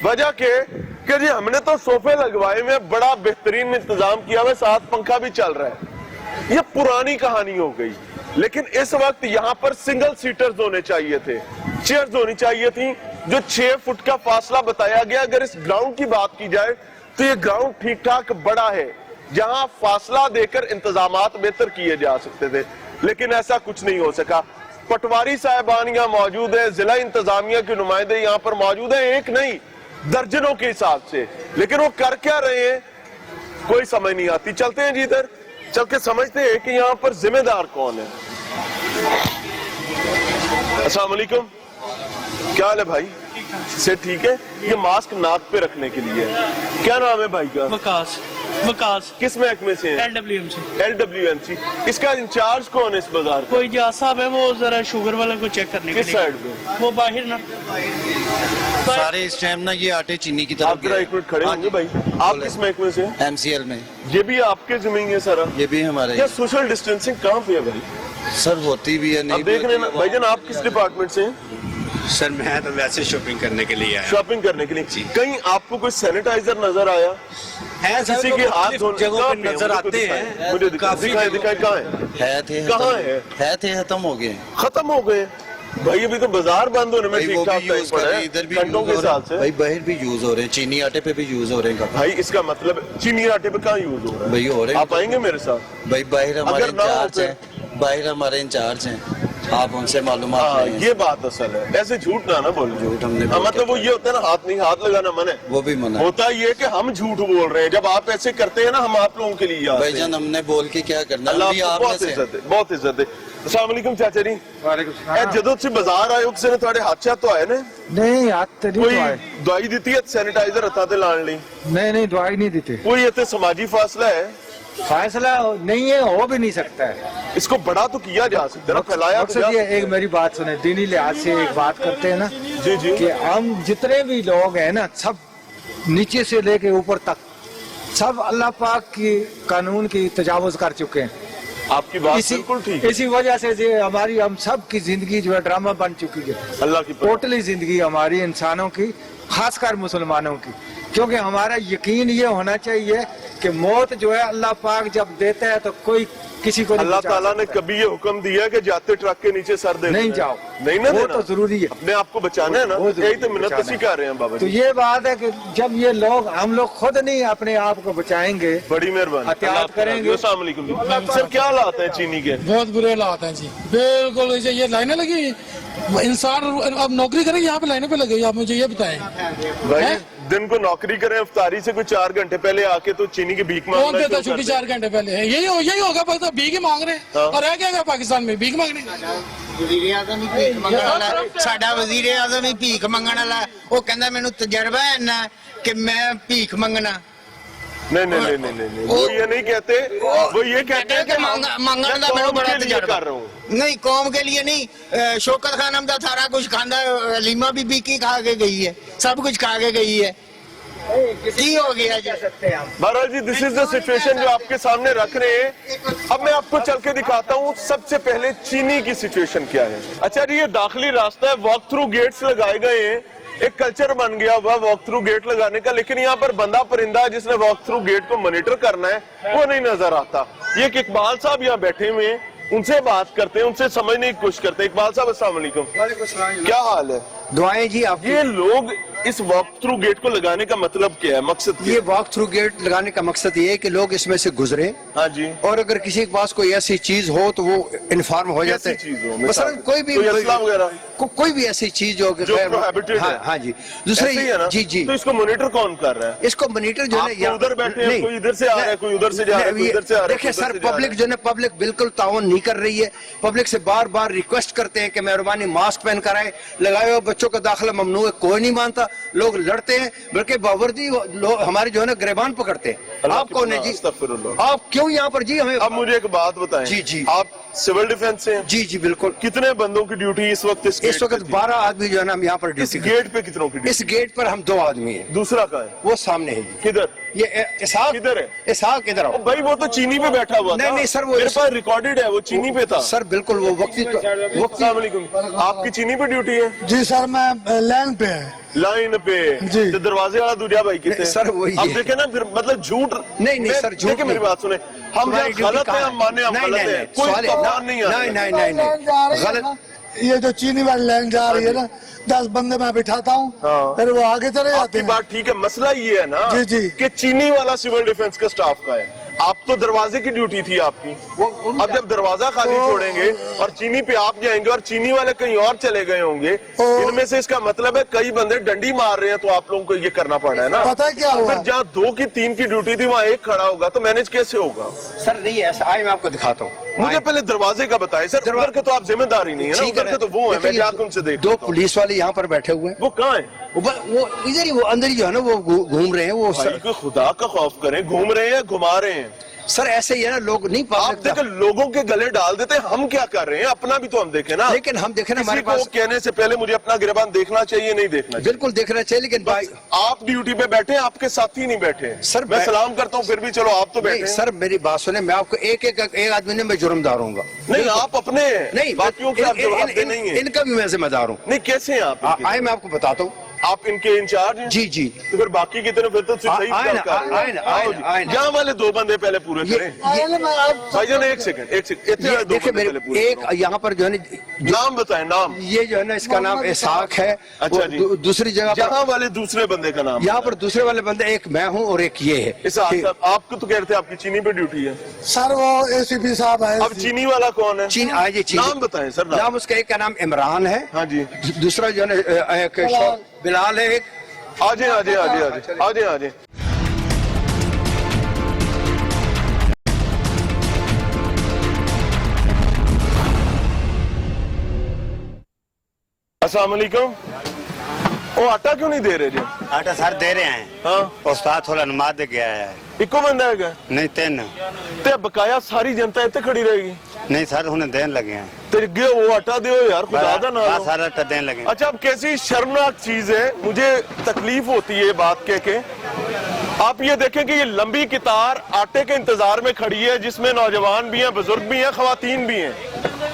[SPEAKER 1] वजह कि जी हमने तो सोफे लगवाए में बड़ा बेहतरीन इंतजाम किया हुआ, साथ पंखा भी चल रहा है। ये पुरानी कहानी हो गई। लेकिन इस वक्त यहाँ पर सिंगल सीटर्स होने चाहिए थे, चेयर्स होनी चाहिए थी। जो 6 फुट का फासला बताया गया, अगर इस ग्राउंड की बात की जाए तो ये ग्राउंड ठीक ठाक बड़ा है, जहां फासला देकर इंतजामात बेहतर किए जा सकते थे। लेकिन ऐसा कुछ नहीं हो सका। पटवारी साहबान यहाँ मौजूद है, जिला इंतजामिया के नुमाइंदे यहाँ पर मौजूद है, एक नहीं दर्जनों के हिसाब से। लेकिन वो कर क्या रहे हैं कोई समझ नहीं आती। चलते हैं जी इधर चल के समझते हैं कि यहाँ पर जिम्मेदार कौन है। अस्सलाम वालेकुम, क्या हाल है भाई? से ठीक है। ये मास्क नाक पे रखने के लिए है। क्या नाम है भाई का?
[SPEAKER 2] वकास। विकास
[SPEAKER 1] किस महकमे से हैं?
[SPEAKER 2] LWM से
[SPEAKER 1] LWMC। इसका इंचार्ज कौन है इस बाजार का?
[SPEAKER 2] कोई जा साहब है, वो जरा शुगर वाले को चेक करने के
[SPEAKER 1] किस
[SPEAKER 2] लिए
[SPEAKER 1] साइड पे?
[SPEAKER 2] वो बाहर ना
[SPEAKER 3] सारे इस टाइम ना ये आटे चीनी की
[SPEAKER 1] आप
[SPEAKER 3] तरफ
[SPEAKER 1] जरा
[SPEAKER 3] गए।
[SPEAKER 1] एक मिनट खड़े
[SPEAKER 3] हाँ
[SPEAKER 1] होंगे
[SPEAKER 3] जी।
[SPEAKER 1] भाई, आप किस महकमे से हैं?
[SPEAKER 3] MCL में
[SPEAKER 1] ये भी आपके जमीन है सारा?
[SPEAKER 3] ये भी हमारे
[SPEAKER 1] क्या सोशल डिस्टेंसिंग कहाँ पे है भाई?
[SPEAKER 3] सर होती भी है
[SPEAKER 1] अब
[SPEAKER 3] नहीं
[SPEAKER 1] देख
[SPEAKER 3] भी
[SPEAKER 1] रहे हैं ना
[SPEAKER 3] होती है।
[SPEAKER 1] भाईजान, आप किस डिपार्टमेंट से हैं?
[SPEAKER 4] सर मैं तो वैसे शॉपिंग करने के लिए आया
[SPEAKER 1] शॉपिंग करने के लिए। कहीं आपको कोई सैनिटाइजर नजर आया?
[SPEAKER 4] है
[SPEAKER 1] किसी के हाथ धोने
[SPEAKER 4] जगहों
[SPEAKER 1] कहाँ
[SPEAKER 4] पे
[SPEAKER 1] पे है?
[SPEAKER 4] नजर
[SPEAKER 1] मुझे
[SPEAKER 4] आते
[SPEAKER 1] दिखाएं।
[SPEAKER 4] हैं
[SPEAKER 1] मुझे दिखाएं दिखाएं कहाँ है?
[SPEAKER 3] थे
[SPEAKER 1] कहाँ
[SPEAKER 3] थे खत्म हो गए।
[SPEAKER 1] खत्म हो गए भाई, अभी तो बाजार बंद होने में
[SPEAKER 3] भाई
[SPEAKER 1] ठीक
[SPEAKER 3] वो
[SPEAKER 1] ठाक
[SPEAKER 3] भी
[SPEAKER 1] टाइम
[SPEAKER 3] यूज
[SPEAKER 1] पड़ा
[SPEAKER 3] कर रहे
[SPEAKER 1] है
[SPEAKER 3] हैं, इधर भी
[SPEAKER 1] घंटों
[SPEAKER 3] यूज
[SPEAKER 1] के
[SPEAKER 3] हो रहे
[SPEAKER 1] हिसाब
[SPEAKER 3] हैं
[SPEAKER 1] से।
[SPEAKER 3] भाई, बाहर भी यूज हो रहे हैं, चीनी आटे पे भी यूज हो रहे हैं
[SPEAKER 1] भाई इसका मतलब चीनी आटे पे कहाँ यूज हो रहा है?
[SPEAKER 3] भाई हो रहे हैं।
[SPEAKER 1] आप आएंगे मेरे साथ?
[SPEAKER 3] भाई बाहर हमारे
[SPEAKER 1] अगर ना हो
[SPEAKER 3] इंचार्ज हैं, बाहर हमारे इंचार्ज हैं, आप उनसे मालूमात
[SPEAKER 1] हाँ,
[SPEAKER 3] लें।
[SPEAKER 1] ये बात असल है, ऐसे झूठ ना बोलो।
[SPEAKER 3] झूठ हमने
[SPEAKER 1] हाँ,
[SPEAKER 3] बोल
[SPEAKER 1] मतलब वो
[SPEAKER 3] के
[SPEAKER 1] ये होता है ना, हाथ नहीं, हाथ लगाना मन है,
[SPEAKER 3] वो भी मना है।
[SPEAKER 1] होता ये कि हम झूठ बोल रहे हैं। जब आप ऐसे करते हैं ना, हम आप लोगों के लिए आते हैं।
[SPEAKER 3] भाईजान हमने बोल के क्या करना,
[SPEAKER 1] अल्लाह
[SPEAKER 3] हम भी
[SPEAKER 1] आपको
[SPEAKER 3] आप में
[SPEAKER 1] बहुत
[SPEAKER 3] से हैं।
[SPEAKER 1] इज्जत है, बहुत इज्जत है। अस्सलाम वालेकुम चाचा जी।
[SPEAKER 5] वालेकुम
[SPEAKER 1] ए ਜਦੋਂ ਤੁਸੀਂ ਬਾਜ਼ਾਰ ਆਏ ਹੋ ਕਿਸੇ ਨੇ ਤੁਹਾਡੇ ਹੱਥ 'ਚ ਹੱਥ ਧੋਏ ਨੇ?
[SPEAKER 5] नहीं हाथ तो नहीं
[SPEAKER 1] ਕੋਈ
[SPEAKER 5] धोए।
[SPEAKER 1] ਦਵਾਈ ਦਿੱਤੀ ਹੈ ਸੈਨੀਟਾਈਜ਼ਰ ਹੱਥਾਂ ਤੇ ਲਾਉਣ ਲਈ?
[SPEAKER 5] नहीं दवाई नहीं देते।
[SPEAKER 1] ਕੋਈ ਇੱਥੇ ਸਮਾਜੀ ਫਾਸਲਾ है?
[SPEAKER 5] फैसला नहीं है, हो भी नहीं सकता है।
[SPEAKER 1] इसको बड़ा तो किया जा सकता है ना, फैलाया तो
[SPEAKER 5] मकसद
[SPEAKER 1] जा
[SPEAKER 5] ये
[SPEAKER 1] सकता है।
[SPEAKER 5] एक मेरी बात सुने, दीनी लिहाज से एक बात करते हैं ना
[SPEAKER 1] जी जी
[SPEAKER 5] कि हम जितने भी लोग हैं ना, सब नीचे से लेके ऊपर तक सब अल्लाह पाक की कानून की तजावुज कर चुके हैं।
[SPEAKER 1] आपकी बात बिल्कुल ठीक है।
[SPEAKER 5] इसी वजह से जो हमारी हम सब की जिंदगी जो है ड्रामा बन चुकी है।
[SPEAKER 1] अल्लाह की पनाह।
[SPEAKER 5] टोटली जिंदगी हमारी इंसानों की, खासकर मुसलमानों की, क्योंकि हमारा यकीन ये होना चाहिए कि मौत जो है अल्लाह पाक जब देता है तो कोई किसी को नहीं
[SPEAKER 1] अल्लाह
[SPEAKER 5] बचा
[SPEAKER 1] ताला ने
[SPEAKER 5] सकता।
[SPEAKER 1] कभी ये हुक्म दिया कि जाते ट्रक के नीचे सर दे
[SPEAKER 5] नहीं
[SPEAKER 1] देना है?
[SPEAKER 5] जाओ,
[SPEAKER 1] नहीं ना
[SPEAKER 5] वो
[SPEAKER 1] देना।
[SPEAKER 5] तो जरूरी है।
[SPEAKER 1] अपने आप को बचाना है ना,
[SPEAKER 5] वो जरूरी
[SPEAKER 1] यही तो मिन्नत
[SPEAKER 5] बचाना है।
[SPEAKER 1] सिखा रहे हैं बाबा
[SPEAKER 5] तो
[SPEAKER 1] जी।
[SPEAKER 5] ये बात है कि जब ये लोग, हम लोग खुद नहीं अपने आप को बचाएंगे,
[SPEAKER 1] बड़ी मेहरबानी,
[SPEAKER 5] एहतियात
[SPEAKER 1] अल्लाह आपको
[SPEAKER 5] करेंगे।
[SPEAKER 1] अस्सलाम वालेकुम जी। सर क्या हालात है चीनी के?
[SPEAKER 6] बहुत बुरे हालात हैं जी, बिल्कुल ऐसे ये लाइनें लगी हुई हैं। इंसान अब नौकरी करे यहाँ पे लाइनों पे लगे हुए, आप मुझे ये बताएं
[SPEAKER 1] भाई
[SPEAKER 6] हैं?
[SPEAKER 1] दिन को नौकरी करें, इफ्तारी से कोई 4 घंटे पहले आके तो चीनी की भीख
[SPEAKER 6] कौन
[SPEAKER 1] मांगना
[SPEAKER 6] देता
[SPEAKER 1] शुरू
[SPEAKER 6] छुट्टी
[SPEAKER 1] कर दें।
[SPEAKER 6] 4 घंटे पहले है? यही होगा, बस तो भीख ही मांग रहे हैं।
[SPEAKER 1] हाँ।
[SPEAKER 6] और रह क्या गया पाकिस्तान में भीख मांगने?
[SPEAKER 7] ਵਜ਼ੀਰ ਆਜ਼ਮ ਹੀ ਭੀਖ ਮੰਗਣ ਵਾਲਾ ਹੈ। ਸਾਡਾ ਵਜ਼ੀਰ ਆਜ਼ਮ ਹੀ ਭੀਖ ਮੰਗਣ ਵਾਲਾ ਹੈ। ਉਹ ਕਹਿੰਦਾ ਮੈਨੂੰ ਤਜਰਬਾ ਹੈ ਇੰਨਾ ਕਿ ਮੈਂ ਭੀਖ ਮੰਗਣਾ।
[SPEAKER 1] नहीं नहीं नहीं नहीं नहीं वो ये नहीं कहते, वो ये कहते हैं कि
[SPEAKER 7] ਮੰਗਣ ਦਾ ਮੈਨੂੰ ਬੜਾ
[SPEAKER 1] के लिए
[SPEAKER 7] ਤਜਰਬਾ
[SPEAKER 1] कर रहा हूँ।
[SPEAKER 7] नहीं कौम के लिए नहीं। शौकत खान हमदा सारा कुछ खांदा है। लीमा बीबी की खा के गई है, सब कुछ खा के गई है। की हो गया जी?
[SPEAKER 1] महाराज जी, दिस इज द सिचुएशन जो आपके सामने रख रहे हैं। अब मैं आपको चल के दिखाता हूँ सबसे पहले चीनी की सिचुएशन क्या है। अच्छा जी, ये दाखिली रास्ता है, वॉक थ्रू गेट्स लगाए गए हैं, एक कल्चर बन गया हुआ वॉक थ्रू गेट लगाने का, लेकिन यहाँ पर बंदा परिंदा जिसने वॉक थ्रू गेट को मॉनिटर करना है वो नहीं नजर आता। ये एक इकबाल साहब यहाँ बैठे हुए हैं, उनसे बात करते हैं, उनसे समझने की कोशिश करते हैं। इकबाल साहब अस्सलाम वालेकुम, क्या हाल है?
[SPEAKER 8] दुआएं जी आप।
[SPEAKER 1] ये लोग इस वॉक थ्रू गेट को लगाने का मतलब क्या है, मकसद क्या
[SPEAKER 8] ये
[SPEAKER 1] है?
[SPEAKER 8] वॉक थ्रू गेट लगाने का मकसद ये है कि लोग इसमें से गुजरे,
[SPEAKER 1] हाँ जी।
[SPEAKER 8] और अगर किसी के पास कोई ऐसी चीज हो तो वो इन्फॉर्म हो जाते
[SPEAKER 1] कैसी चीज हो?
[SPEAKER 8] हैं। मसलन कोई भी
[SPEAKER 1] कोई असला वगैरह?
[SPEAKER 8] कोई भी ऐसी चीज हो कि
[SPEAKER 1] जो
[SPEAKER 8] खैर-
[SPEAKER 1] prohibited
[SPEAKER 8] हाँ,
[SPEAKER 1] है।
[SPEAKER 8] हाँ जी।
[SPEAKER 1] ऐसे
[SPEAKER 8] दूसरे
[SPEAKER 1] ही है ना?
[SPEAKER 8] जी जी,
[SPEAKER 1] तो इसको मॉनिटर कौन कर रहा है?
[SPEAKER 8] इसको मॉनिटर जो
[SPEAKER 1] आप
[SPEAKER 8] है
[SPEAKER 1] तो उधर बैठे हैं, कोई इधर से आ रहा है, कोई उधर से जा रहा है, कोई इधर से आ रहा है,
[SPEAKER 8] देखिए
[SPEAKER 1] कोई उधर
[SPEAKER 8] सर,
[SPEAKER 1] से जा रहा है।
[SPEAKER 8] पब्लिक जो है पब्लिक बिल्कुल ताउन नहीं कर रही है। पब्लिक से बार बार रिक्वेस्ट करते हैं कि मेहरबानी मास्क पहन कर आए, लगाए हुए बच्चों का दाखिला ममनू है, कोई नहीं मानता। लोग लड़ते हैं, बल्कि बावर्दी लोग हमारे जो है ना गिरबान पकड़ते हैं।
[SPEAKER 1] अल्लाह
[SPEAKER 8] आप
[SPEAKER 1] की
[SPEAKER 8] कौन है
[SPEAKER 1] पनाह,
[SPEAKER 8] जी?
[SPEAKER 1] अस्तगफिरुल्लाह।
[SPEAKER 8] आप क्यों यहाँ पर जी हमें?
[SPEAKER 1] अब मुझे एक बात बताएं।
[SPEAKER 8] जी, जी।
[SPEAKER 1] आप सिविल डिफेंस से हैं?
[SPEAKER 8] जी जी बिल्कुल।
[SPEAKER 1] कितने बंदों की ड्यूटी इस वक्त
[SPEAKER 8] इस वक्त 12 आदमी जो है ना हम यहाँ पर
[SPEAKER 1] इस
[SPEAKER 8] ड्यूटी
[SPEAKER 1] गेट पे कितनों की
[SPEAKER 8] करते हैं। इस
[SPEAKER 1] ड्यूटी?
[SPEAKER 8] गेट पर हम 2 आदमी हैं।
[SPEAKER 1] दूसरा कहाँ है?
[SPEAKER 8] वो सामने है जी।
[SPEAKER 1] किधर?
[SPEAKER 8] ये इसहाक
[SPEAKER 1] किधर है?
[SPEAKER 8] इसहाक इधर
[SPEAKER 1] ओ
[SPEAKER 8] आओ।
[SPEAKER 1] भाई वो तो चीनी पे बैठा हुआ था।
[SPEAKER 8] नहीं, नहीं, सर, वो
[SPEAKER 1] मेरे
[SPEAKER 8] इस-
[SPEAKER 1] पास रिकॉर्डेड है, वो चीनी पे था।
[SPEAKER 8] सर बिल्कुल वो वक्ती
[SPEAKER 1] अस्सलाम वालेकुम, आपकी चीनी पे ड्यूटी है?
[SPEAKER 6] जी सर, मैं लाइन पे है
[SPEAKER 1] लाइन पे
[SPEAKER 6] जी।
[SPEAKER 1] तो दरवाजे वाला दूरिया भाई कितने?
[SPEAKER 8] नहीं, सर, वही
[SPEAKER 1] अब
[SPEAKER 8] है।
[SPEAKER 1] देखे ना, फिर मतलब झूठ
[SPEAKER 8] नहीं, सर, झूठ
[SPEAKER 1] देखिए मेरी
[SPEAKER 8] नहीं।
[SPEAKER 1] बात सुने, हम
[SPEAKER 8] तुम्हारी
[SPEAKER 1] जब
[SPEAKER 8] ड्यूटी
[SPEAKER 1] गलत है
[SPEAKER 8] कहाँ
[SPEAKER 1] हम माने हम
[SPEAKER 8] नहीं,
[SPEAKER 1] गलत
[SPEAKER 8] नहीं,
[SPEAKER 1] है,
[SPEAKER 8] नहीं,
[SPEAKER 1] कोई
[SPEAKER 8] सवाल है,
[SPEAKER 1] तूफान नहीं आ
[SPEAKER 8] नहीं, गलत।
[SPEAKER 6] ये जो चीनी वाली लाइन जा रही है ना, 10 बंदे मैं बिठाता हूँ,
[SPEAKER 1] हाँ।
[SPEAKER 6] फिर वो आगे चले जाते
[SPEAKER 1] आपकी
[SPEAKER 6] हैं।
[SPEAKER 1] बात ठीक है, मसला ये है ना
[SPEAKER 6] जी, जी।
[SPEAKER 1] कि चीनी वाला सिविल डिफेंस का स्टाफ का है, आप तो दरवाजे की ड्यूटी थी आपकी। अब जब दरवाजा खाली छोड़ेंगे और चीनी पे आप जाएंगे और चीनी वाले कहीं और चले गए होंगे, इनमें से इसका मतलब है कई बंदे डंडी मार रहे हैं, तो आप लोगों को ये करना पड़ा है ना।
[SPEAKER 6] पता है क्या हुआ?
[SPEAKER 1] फिर जहाँ 2 की 3 की ड्यूटी थी वहाँ एक खड़ा होगा तो मैनेज कैसे होगा?
[SPEAKER 8] सर नहीं है ऐसा, आइए मैं आपको दिखाता हूँ।
[SPEAKER 1] मुझे पहले दरवाजे का बताएं सर, उधर के तो आप जिम्मेदारी नहीं है ना,
[SPEAKER 8] ठीक
[SPEAKER 1] उधर के तो वो है, मैं जाकर उनसे देख
[SPEAKER 8] दो
[SPEAKER 1] लेता हूं।
[SPEAKER 8] पुलिस वाले यहाँ पर बैठे हुए हैं,
[SPEAKER 1] वो कहाँ है?
[SPEAKER 8] वो इधर ही, वो अंदर ही जो है ना, वो घूम रहे हैं वो
[SPEAKER 1] भाई को खुदा का खौफ करें, घूम रहे हैं घुमा रहे हैं।
[SPEAKER 8] सर ऐसे ही है ना, लोग नहीं
[SPEAKER 1] आप
[SPEAKER 8] पब्लिक
[SPEAKER 1] देखें लोगों के गले डाल देते हैं, हम क्या कर रहे हैं, अपना भी तो हम देखें ना।
[SPEAKER 8] लेकिन हम देखें ना,
[SPEAKER 1] किसी
[SPEAKER 8] हमारे
[SPEAKER 1] को
[SPEAKER 8] पास
[SPEAKER 1] कहने से पहले मुझे अपना गिरबान देखना चाहिए, नहीं देखना चाहिए।
[SPEAKER 8] बिल्कुल देखना चाहिए, लेकिन भाई
[SPEAKER 1] आप ड्यूटी पे बैठे हैं, आपके साथी नहीं बैठे हैं।
[SPEAKER 8] सर,
[SPEAKER 1] मैं सलाम करता हूँ फिर भी चलो आप तो बैठे
[SPEAKER 8] नहीं
[SPEAKER 1] हैं।
[SPEAKER 8] सर, मेरी बात सुने, मैं आपको एक आदमी ने मैं जुर्मदार हूँ
[SPEAKER 1] नहीं आप अपने हैं,
[SPEAKER 8] नहीं,
[SPEAKER 1] बाकियों के आप जवाब दे नहीं है।
[SPEAKER 8] इनका भी मैं जिम्मेदार हूँ।
[SPEAKER 1] नहीं कैसे हैं आप इनके?
[SPEAKER 8] आए मैं आपको बताता हूँ,
[SPEAKER 1] आप इनके इंचार्ज हैं?
[SPEAKER 8] जी जी।
[SPEAKER 1] तो फिर बाकी की तरफ फिर तो सही
[SPEAKER 8] आए ना,
[SPEAKER 1] बात कर रहे हैं।
[SPEAKER 8] आए ना,
[SPEAKER 1] आओ जी।
[SPEAKER 8] आए ना।
[SPEAKER 1] यहाँ वाले दो बंदे पहले पूरे करें। भाईजान एक सेकंड इतने
[SPEAKER 8] ये
[SPEAKER 1] वाले दो
[SPEAKER 8] देखिए
[SPEAKER 1] बंदे पहले
[SPEAKER 8] मेरे
[SPEAKER 1] पूरे
[SPEAKER 8] एक
[SPEAKER 1] करो।
[SPEAKER 8] यहाँ पर जो है ना,
[SPEAKER 1] नाम बताएं नाम।
[SPEAKER 8] ये जो है ना, इसका नाम इसाक है।
[SPEAKER 1] अच्छा
[SPEAKER 8] वो
[SPEAKER 1] जी।
[SPEAKER 8] दूसरी जगह पर,
[SPEAKER 1] यहाँ वाले दूसरे बंदे का नाम
[SPEAKER 8] यहाँ पर दूसरे वाले बंदे, एक मैं हूँ और एक ये है।
[SPEAKER 1] इस आपको तो कह रहे थे आपकी चीनी पे ड्यूटी है,
[SPEAKER 6] सर वो एसीपी साहब है।
[SPEAKER 1] अब चीनी वाला कौन है?
[SPEAKER 8] चीन आज ये चीन
[SPEAKER 1] नाम बताएं सर नाम।
[SPEAKER 8] नाम उसका एक का नाम इमरान है,
[SPEAKER 1] हाँ जी
[SPEAKER 8] दूसरा जो है ना एक बिलाल है, एक
[SPEAKER 1] आजे आजे आजे आजे आजे आजे। अस्सलाम वालेकुम। वो आटा क्यों नहीं दे रहे जी?
[SPEAKER 4] आटा सर दे रहे हैं,
[SPEAKER 1] हाँ
[SPEAKER 4] उस्ताद थोड़ा नमाज दे गया है।
[SPEAKER 1] इको बंदा है क्या?
[SPEAKER 4] नहीं तीन
[SPEAKER 1] ते बकाया सारी जनता इतने खड़ी रहेगी
[SPEAKER 4] नहीं सर, उन्हें देने लगे हैं,
[SPEAKER 1] तेरे गे वो आटा दो यार, खुदा दा नाम लो।
[SPEAKER 4] सारा आटा देने लगे हैं।
[SPEAKER 1] अच्छा अब कैसी शर्मनाक चीज है, मुझे तकलीफ होती है ये बात कह के। आप ये देखें कि ये लंबी कतार आटे के इंतजार में खड़ी है, जिसमें नौजवान भी हैं, बुजुर्ग भी हैं, खवातीन भी हैं,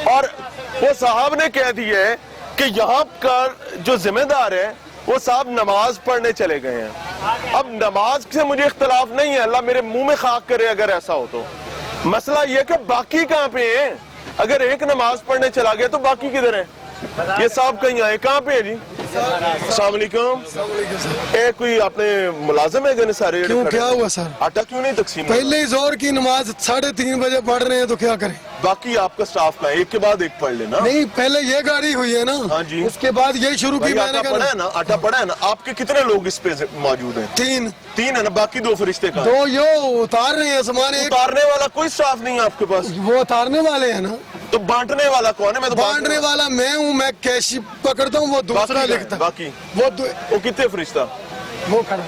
[SPEAKER 1] और वो साहब ने कह दिया है कि यहाँ का जो जिम्मेदार है वो साहब नमाज पढ़ने चले गए हैं। अब नमाज से मुझे इख्तलाफ नहीं है, अल्लाह मेरे मुंह में खाक करे अगर ऐसा हो तो। मसला ये कि बाकी कहाँ पे हैं? अगर एक नमाज पढ़ने चला गया तो बाकी किधर है? ये साहब कहीं आए, कहाँ पे है जी? अस्सलाम वालेकुम। ए कोई आपने मुलाजिम है गने सारे?
[SPEAKER 6] क्यों क्या हुआ सर?
[SPEAKER 1] आटा क्यों नहीं तकसीम?
[SPEAKER 6] पहले ही जोर की नमाज 3:30 बजे पढ़ रहे हैं तो क्या करें?
[SPEAKER 1] बाकी आपका स्टाफ का एक के बाद एक पढ़ लेना।
[SPEAKER 6] नहीं पहले ये गाड़ी हुई है ना,
[SPEAKER 1] हाँ जी।
[SPEAKER 6] उसके बाद ये शुरू की
[SPEAKER 1] भाई
[SPEAKER 6] मैंने
[SPEAKER 1] आटा पड़ा है ना, आटा पड़ा है ना। आपके कितने लोग इस पे मौजूद हैं?
[SPEAKER 6] 3
[SPEAKER 1] तीन है ना, बाकी दो फरिश्ते का
[SPEAKER 6] 2 यो उतार रहे हैं सामान, एक
[SPEAKER 1] उतारने वाला कोई स्टाफ नहीं है आपके पास?
[SPEAKER 6] वो उतारने वाले हैं ना,
[SPEAKER 1] तो बांटने वाला कौन है? मैं तो
[SPEAKER 6] बांटने वाला मैं हूँ, मैं कैश पकड़ता हूँ, वो दूसरा
[SPEAKER 1] बाकी
[SPEAKER 6] लिखता है।
[SPEAKER 1] बाकी
[SPEAKER 6] वो
[SPEAKER 1] कितने फरिश्ता?
[SPEAKER 6] वो खड़ा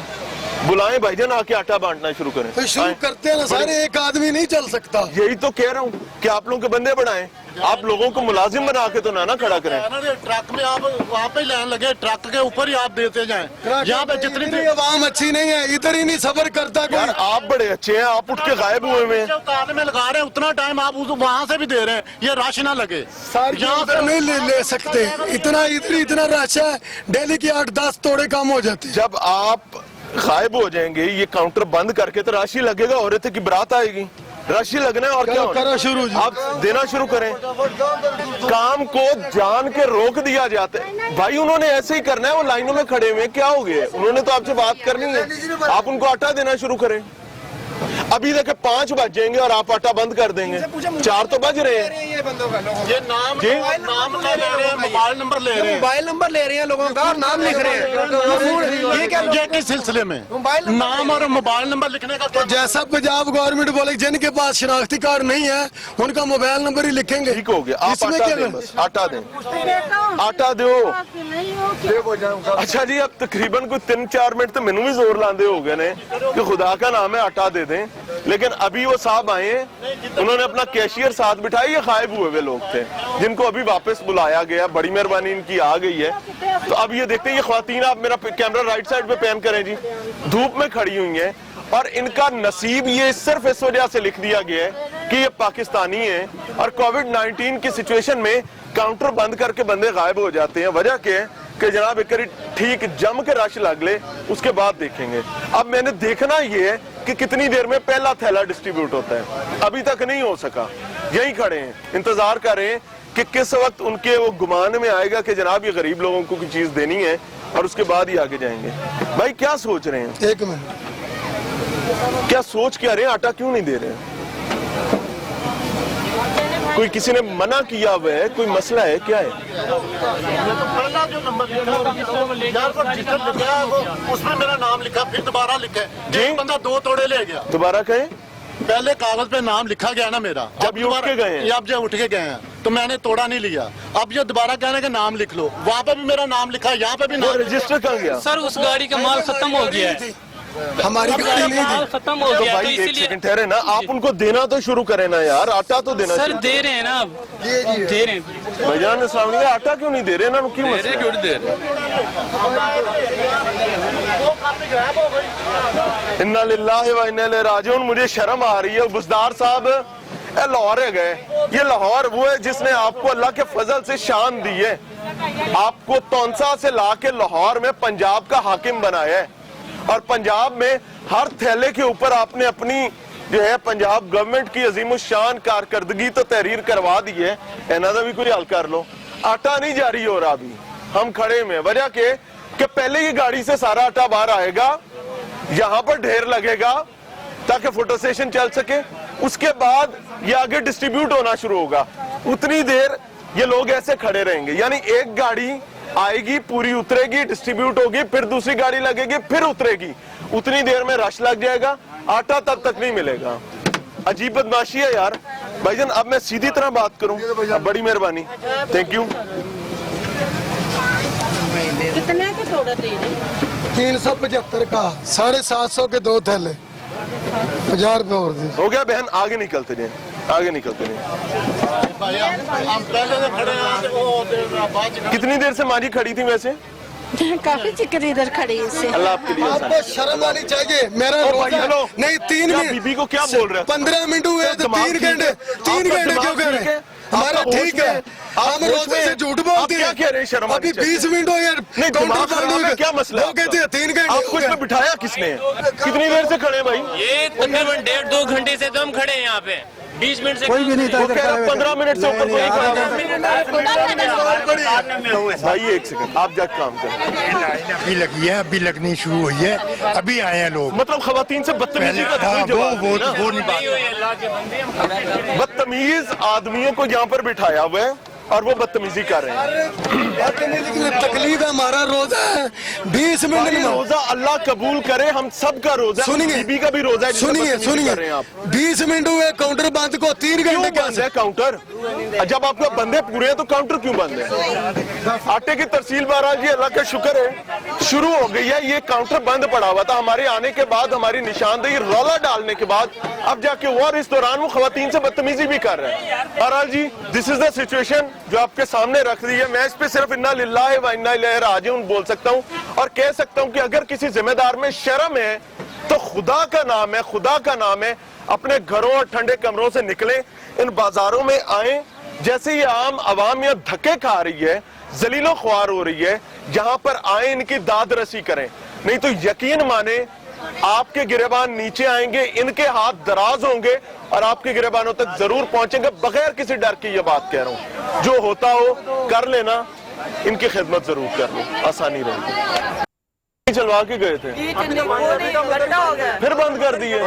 [SPEAKER 1] बुलाएं भाईजान, आके आटा बांटना शुरू करें।
[SPEAKER 6] तो शुरू करते हैं ना सारे, एक आदमी नहीं चल सकता।
[SPEAKER 1] यही तो कह रहा हूँ कि आप लोगों के बंदे बनाएं, आप लोगों को मुलाजिम बना के तो ना खड़ा करें।
[SPEAKER 9] ट्रक में आप वहाँ पे लाइन लगे, ट्रक के ऊपर ही आप देते जाएं। यहाँ पे जितनी
[SPEAKER 6] आवाम अच्छी नहीं है, इधर ही नहीं सबर करता
[SPEAKER 1] यार
[SPEAKER 6] कोई।
[SPEAKER 1] आप बड़े अच्छे हैं, आप उठ के गायब हुए हुए हैं।
[SPEAKER 9] उतारने में लगा रहे हैं, उतना टाइम आप वहाँ से भी दे रहे हैं, ये रश ना लगे।
[SPEAKER 6] यहाँ से नहीं ले सकते, इतना इतना रश है, डेली की 8-10 तोड़े काम हो जाते हैं।
[SPEAKER 1] जब आप गायब हो जाएंगे, ये काउंटर बंद करके तो राशि लगेगा, और की बारात आएगी, राशि लगना है और क्या होना?
[SPEAKER 6] करो शुरू जी।
[SPEAKER 1] आप देना शुरू करें। काम को जान के रोक दिया जाता है भाई, उन्होंने ऐसे ही करना है, वो लाइनों में खड़े हुए क्या हो गए? उन्होंने तो आपसे बात करनी है, आप उनको आटा देना शुरू करें। अभी देखे 5 बज जाएंगे और आप आटा बंद कर देंगे, 4 तो बज रहे हैं।
[SPEAKER 9] ये नाम ले रहे हैं, मोबाइल नंबर ले रहे हैं,
[SPEAKER 8] मोबाइल नंबर ले रहे हैं लोगों का और नाम लिख रहे हैं। ये क्या
[SPEAKER 9] ये किस सिलसिले में नाम और मोबाइल नंबर लिखने का?
[SPEAKER 6] तो जैसा पंजाब गवर्नमेंट बोले जिनके पास शनाख्ती कार्ड नहीं है उनका मोबाइल नंबर ही लिखेंगे।
[SPEAKER 1] ठीक हो गया, आप
[SPEAKER 6] इसमें
[SPEAKER 1] आटा
[SPEAKER 6] क्या
[SPEAKER 1] दें, बस आटा दें, आटा दो। अच्छा जी, अब तकरीबन कोई 3-4 मिनट तो मैनू भी जोर लांदे हो गए ने कि खुदा का नाम है आटा दे दें, लेकिन अभी वो साहब आए, उन्होंने अपना कैशियर साथ बिठाया, ये गायब हुए हुए लोग थे जिनको अभी वापस बुलाया गया, बड़ी मेहरबानी इनकी आ गई है। तो अब ये देखते हैं, ये ख्वातीन, आप मेरा कैमरा राइट साइड पे पैन करें जी, धूप में खड़ी हुई हैं, और इनका नसीब ये सिर्फ इस वजह से लिख दिया गया है कि ये पाकिस्तानी है, और कोविड-19 की सिचुएशन में काउंटर बंद करके बंदे गायब हो जाते हैं। वजह क्या है कि जनाब एक ठीक जम के रश लग ले, उसके बाद देखेंगे। अब मैंने देखना ये है कि कितनी देर में पहला थैला डिस्ट्रीब्यूट होता है, अभी तक नहीं हो सका। यही खड़े हैं, इंतजार कर रहे हैं कि किस वक्त उनके वो गुमान में आएगा कि जनाब ये गरीब लोगों को कोई चीज देनी है, और उसके बाद ही आगे जाएंगे। भाई क्या सोच रहे हैं?
[SPEAKER 6] 1 मिनट,
[SPEAKER 1] क्या सोच क्या रहे हैं? आटा क्यों नहीं दे रहे हैं? कोई किसी ने मना किया हुआ है, कोई मसला है, क्या है?
[SPEAKER 9] पहला जो नंबर लिखा उसमें मेरा नाम लिखा, फिर दोबारा लिखा,
[SPEAKER 1] जी?
[SPEAKER 9] बंदा 2 तोड़े ले गया।
[SPEAKER 1] दोबारा कहें।
[SPEAKER 9] पहले कागज पे नाम लिखा गया ना मेरा,
[SPEAKER 1] जब ये उठ के गए हैं?
[SPEAKER 9] अब जब उठ के गए हैं तो मैंने तोड़ा नहीं लिया। अब ये दोबारा कह रहे हैं कि नाम लिख लो, वहाँ पे भी मेरा नाम लिखा है, यहाँ पे भी
[SPEAKER 1] वो
[SPEAKER 9] नाम
[SPEAKER 1] रजिस्टर कहाँ गया?
[SPEAKER 2] सर उस गाड़ी का माल खत्म हो गया है,
[SPEAKER 5] हमारी गाड़ी नहीं
[SPEAKER 2] माल खत्म हो
[SPEAKER 1] तो
[SPEAKER 2] गया
[SPEAKER 1] भाई
[SPEAKER 2] तो
[SPEAKER 1] एक
[SPEAKER 2] इसलिए
[SPEAKER 1] सेकंड ठहरे ना, आप उनको देना तो शुरू करें ना यार, आटा तो देना
[SPEAKER 2] सर
[SPEAKER 1] चाहिए।
[SPEAKER 2] दे रहे हैं ना, अब दे रहे हैं।
[SPEAKER 1] भाईजान ने सामने कहा, आटा क्यों नहीं दे रहे ना, क्यों मसला है? इन्ना लिल्लाहि व इन्ना इलैहि राजिऊन। मुझे शर्म आ रही है। बुजदार साहब ये लाहौर है गए, ये लाहौर वो है जिसने आपको अल्लाह के फजल से शान दी है, आपको तौंसा से ला के लाहौर में पंजाब का हाकिम बनाया है, और पंजाब में हर थैले के ऊपर आपने अपनी जो है पंजाब गवर्नमेंट की अजीमुशान कारकर्दगी तो तहरीर करवा दी है। इन्होंने भी कोई हल कर लो। आटा नहीं जारी हो रहा अभी, हम खड़े में वजह के कि पहले ही गाड़ी से सारा आटा बाहर आएगा, यहाँ पर ढेर लगेगा ताकि फोटो सेशन चल सके, उसके बाद ये आगे डिस्ट्रीब्यूट होना शुरू होगा। उतनी देर ये लोग ऐसे खड़े रहेंगे, यानी एक गाड़ी आएगी, पूरी उतरेगी, डिस्ट्रीब्यूट होगी, फिर दूसरी गाड़ी लगेगी, फिर उतरेगी, उतनी देर में रश लग जाएगा, आटा तब तक नहीं मिलेगा। अजीब बदमाशी है यार। भाईजान अब मैं सीधी तरह बात करूं, बड़ी मेहरबानी, थैंक यू।
[SPEAKER 10] कितने का थोड़ा दे रहे?
[SPEAKER 6] 375 का 750 के 2 थैले, 50 रुपए और दे।
[SPEAKER 1] हो गया बहन, आगे निकलते जाए, आगे निकलते जाए।
[SPEAKER 9] भाई हम पहले से खड़े हैं, वो बाद में
[SPEAKER 1] कितनी देर से माजी खड़ी थी वैसे?
[SPEAKER 10] काफी चिकर इधर खड़ी है इससे।
[SPEAKER 1] अल्लाह आपके लिए आसान।
[SPEAKER 6] आपको शर्म आनी चाहिए। मेरा
[SPEAKER 1] ओ भाई,
[SPEAKER 6] रोजा
[SPEAKER 1] हेलो।
[SPEAKER 6] नहीं 3
[SPEAKER 1] क्या
[SPEAKER 6] मिनट,
[SPEAKER 1] बीबी को क्या बोल रहे हो?
[SPEAKER 6] 15 मिनट हुए तो
[SPEAKER 1] दिमाग
[SPEAKER 6] 3
[SPEAKER 1] ठीक है?
[SPEAKER 6] घंटे, 3
[SPEAKER 1] आपका
[SPEAKER 6] घंटे क्यों
[SPEAKER 1] दिमाग
[SPEAKER 6] कह रहे
[SPEAKER 1] ठीक है?
[SPEAKER 6] हैं? हमारा
[SPEAKER 1] आपका होश
[SPEAKER 6] ठीक है,
[SPEAKER 1] में? आप
[SPEAKER 6] हम
[SPEAKER 1] होश
[SPEAKER 6] रोजे
[SPEAKER 1] में?
[SPEAKER 6] से झूठ
[SPEAKER 1] आप
[SPEAKER 6] बोलते
[SPEAKER 1] क्या
[SPEAKER 6] हैं।
[SPEAKER 1] कह रहे हैं? शर्म आनी
[SPEAKER 6] अभी
[SPEAKER 1] चाहिए।
[SPEAKER 6] 20 मिनट हो यार,
[SPEAKER 1] नहीं, दिमाग खराब है, क्या मसला है
[SPEAKER 6] वो कहते हैं 3 घंटे
[SPEAKER 1] आपको इसमें बिठाया किसने? कितनी देर से खड़े हैं भाई?
[SPEAKER 2] ये तकरीबन 1.5-2 घंटे से तो हम खड़े हैं यहाँ पे, 20 मिनट से
[SPEAKER 8] कोई भी नहीं था
[SPEAKER 1] वो
[SPEAKER 8] इधर
[SPEAKER 1] कह रहा
[SPEAKER 8] खड़े
[SPEAKER 1] 15 मिनट से ऊपर कोई नहीं खड़ा था।
[SPEAKER 10] हुए।
[SPEAKER 1] भाई एक सेकंड, आप जाके काम करें।
[SPEAKER 11] अभी लगी है, अभी लगनी शुरू हुई है, अभी आए हैं लोग।
[SPEAKER 1] मतलब खवातीन से बदतमीजी का कोई जवाब नहीं ना?
[SPEAKER 11] वो नहीं बात।
[SPEAKER 1] बदतमीज आदमियों को यहाँ पर बिठाया हुआ है और वो बदतमीजी कर रहे हैं।
[SPEAKER 6] तकलीफ है, हमारा रोजा है 20 मिनट
[SPEAKER 1] भाई,
[SPEAKER 6] में।
[SPEAKER 1] रोजा अल्लाह कबूल करे, हम सब का रोजा है,
[SPEAKER 6] सुनिए,
[SPEAKER 1] बीबी का भी रोजा है, जिसमें
[SPEAKER 6] सुनिए
[SPEAKER 1] बदतमीजी
[SPEAKER 6] सुनिए
[SPEAKER 1] कर रहे हैं आप।
[SPEAKER 6] 20 मिनट हुए काउंटर बंद को, 3
[SPEAKER 1] क्यों
[SPEAKER 6] घंटे
[SPEAKER 1] बंद है काउंटर? जब आपके बंदे पूरे हैं तो काउंटर क्यों बंद है? आटे की तरसील बहरहाल जी अल्लाह का शुक्र है शुरू हो गई है। ये काउंटर बंद पड़ा हुआ था हमारे आने के बाद, हमारी निशानदेही रौला डालने के बाद अब जाके वो, और इस दौरान वो खवातीन से बदतमीजी भी कर रहे हैं। बहरहाल जी दिस इज द सिचुएशन जो आपके सामने रख दी है। मैं इस पे सिर्फ इन्ना लिल्लाहि व इन्ना इलैहि राजिऊन बोल सकता हूँ और कह सकता हूँ कि अगर किसी जिम्मेदार में शर्म है तो खुदा का नाम है, खुदा का नाम है, अपने घरों और ठंडे कमरों से निकले, इन बाजारों में आए। जैसे ये आम आवाम यहाँ धक्के खा रही है, जलीलो ख्वार हो रही है, यहाँ पर आए, इनकी दाद रसी करें, नहीं तो यकीन माने आपके गिरेबान नीचे आएंगे, इनके हाथ दराज होंगे और आपके गिरेबानों तक जरूर पहुंचेंगे। बगैर किसी डर की ये बात कह रहा हूं, जो होता हो कर लेना, इनकी खिदमत जरूर कर लो, आसानी रहेगी। चलवा के गए थे, फिर बंद कर दिए।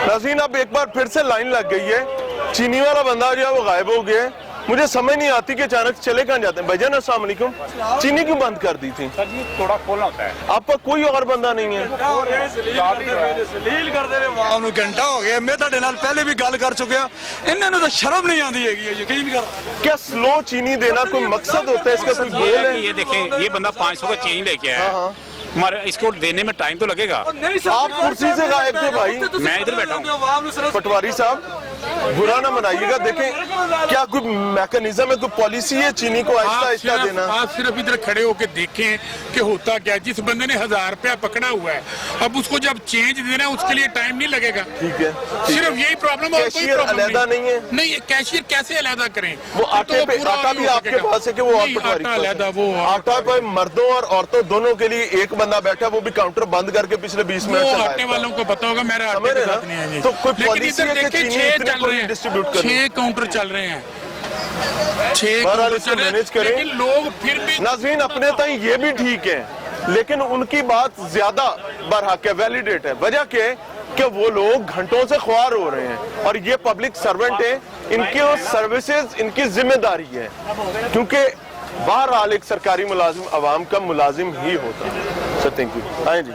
[SPEAKER 1] नाज़रीन अब एक बार फिर से लाइन लग गई है, चीनी वाला बंदा जो है वो गायब हो गया है। मुझे समझ नहीं आती कि अचानक चले कहाँ जाते हैं। भाईजान अस्सलाम वालेकुम, चीनी क्यों बंद कर दी थी?
[SPEAKER 11] थोड़ा खोलना होता है।
[SPEAKER 1] आपका कोई और बंदा नहीं है?
[SPEAKER 5] घंटा हो गया, मैं ਤੁਹਾਡੇ ਨਾਲ ਪਹਿਲੇ ਵੀ ਗੱਲ कर चुके ਇਹਨਾਂ ਨੂੰ ਤਾਂ ਸ਼ਰਮ नहीं आती है, यकीन कर।
[SPEAKER 1] क्या स्लो चीनी देना कोई मकसद होता है, इसका कोई गोल है?
[SPEAKER 11] ये देखें, ये बंदा 500 का चेंज लेके आया
[SPEAKER 1] हाँ।
[SPEAKER 11] है, हमारे इसको देने में टाइम तो लगेगा।
[SPEAKER 1] आप कुर्सी से गायब थे भाई।
[SPEAKER 11] मैं इधर बैठा हूँ।
[SPEAKER 1] पटवारी साहब बुरा ना मनाइएगा, देखें क्या कोई मैकेनिज्म है, कोई पॉलिसी है चीनी को आहिस्ता आहिस्ता देना?
[SPEAKER 11] आप सिर्फ इधर खड़े होके देखें कि होता क्या है। जिस बंदे ने 1000 रुपया पकड़ा हुआ है, अब उसको जब चेंज देना है उसके लिए टाइम नहीं लगेगा।
[SPEAKER 1] ठीक है,
[SPEAKER 11] सिर्फ यही प्रॉब्लम है, कोई
[SPEAKER 1] कैशियर
[SPEAKER 11] प्रॉब्लम
[SPEAKER 1] अलहदा नहीं है?
[SPEAKER 11] नहीं, कैशियर कैसे अलहदा करें?
[SPEAKER 1] वो आटे पे
[SPEAKER 11] पूरा
[SPEAKER 1] आटा भी
[SPEAKER 11] हो
[SPEAKER 1] आपके
[SPEAKER 11] सकेगा।
[SPEAKER 1] पास है कि वो और
[SPEAKER 11] नहीं,
[SPEAKER 1] पटवारी
[SPEAKER 11] आटा
[SPEAKER 1] के पास
[SPEAKER 11] अलहदा,
[SPEAKER 1] है?
[SPEAKER 11] वो
[SPEAKER 1] आटा पे मर्दों और औरतों दोनों के लिए एक बंदा बैठा, वो भी काउंटर बंद करके पिछले 20 मिनट से
[SPEAKER 11] वो
[SPEAKER 1] गायब
[SPEAKER 11] आटे
[SPEAKER 1] था।
[SPEAKER 11] वालों को पता होगा, मेरे आटे
[SPEAKER 1] समझ
[SPEAKER 11] के
[SPEAKER 1] रहे
[SPEAKER 11] साथ
[SPEAKER 1] ना?
[SPEAKER 11] नहीं है।
[SPEAKER 1] तो कोई
[SPEAKER 11] लेकिन
[SPEAKER 1] पॉलिसी
[SPEAKER 11] इधर
[SPEAKER 1] है कि
[SPEAKER 11] देखिए
[SPEAKER 1] चीनी
[SPEAKER 11] 6
[SPEAKER 1] इतनी
[SPEAKER 11] चल
[SPEAKER 1] कोई
[SPEAKER 11] रहे हैं,
[SPEAKER 1] डिस्ट्रीब्यूट करनी?
[SPEAKER 11] 6 काउंटर चल रहे हैं, 6
[SPEAKER 1] बहरहाल
[SPEAKER 11] काउंटर
[SPEAKER 1] इसको
[SPEAKER 11] चल रहे हैं,
[SPEAKER 1] मैनेज करें।
[SPEAKER 11] लेकिन लोग फिर भी
[SPEAKER 1] नाज़रीन अपने ताई ये भी ठीक है, लेकिन उनकी बात ज्यादा बरहक है, वैलिडेट है। वजह क्या है कि वो लोग घंटों से ख्वार हो रहे हैं और ये पब्लिक सर्वेंट है, इनकी सर्विसेज इनकी जिम्मेदारी है, क्योंकि बहरहाल एक सरकारी मुलाजिम अवाम का मुलाजिम ही होता है। Sir thank you. آئیں جی.